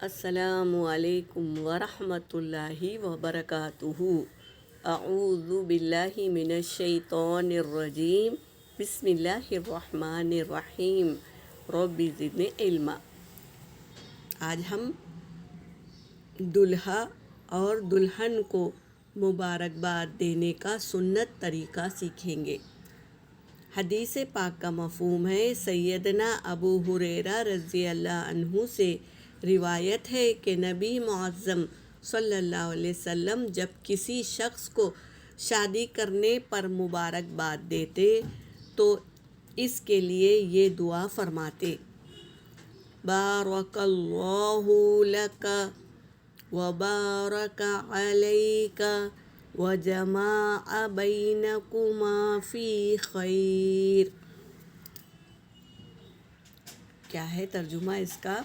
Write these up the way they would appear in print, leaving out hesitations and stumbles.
السلام علیکم ورحمۃ اللہ وبرکاتہ۔ اعوذ باللہ من الشیطان الرجیم، بسم اللہ الرحمن الرحیم، رب زدنی علما۔ آج ہم دلہا اور دلہن کو مبارکباد دینے کا سنت طریقہ سیکھیں گے۔ حدیث پاک کا مفہوم ہے، سیدنا ابو ہریرہ رضی اللہ عنہ سے روایت ہے کہ نبی معظم صلی اللہ علیہ وسلم جب کسی شخص کو شادی کرنے پر مبارکباد دیتے تو اس کے لیے یہ دعا فرماتے: بارک اللہ لک وبارک علیک وجمع بینکما فی خیر۔ کیا ہے ترجمہ اس کا؟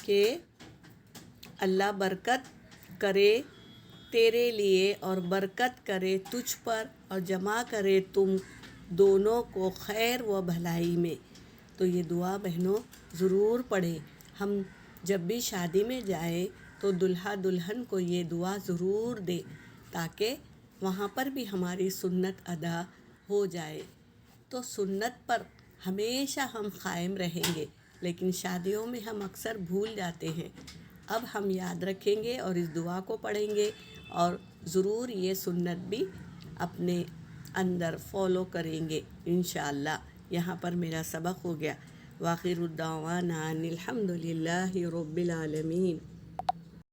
کہ اللہ برکت کرے تیرے لیے اور برکت کرے تجھ پر اور جمع کرے تم دونوں کو خیر و بھلائی میں۔ تو یہ دعا بہنوں ضرور پڑھیں۔ ہم جب بھی شادی میں جائیں تو دلہا دلہن کو یہ دعا ضرور دیں تاکہ وہاں پر بھی ہماری سنت ادا ہو جائے۔ تو سنت پر ہمیشہ ہم قائم رہیں گے، لیکن شادیوں میں ہم اکثر بھول جاتے ہیں۔ اب ہم یاد رکھیں گے اور اس دعا کو پڑھیں گے اور ضرور یہ سنت بھی اپنے اندر فالو کریں گے انشاءاللہ۔ یہاں پر میرا سبق ہو گیا۔ وآخر الدعوانا ان الحمد للہ رب العالمین۔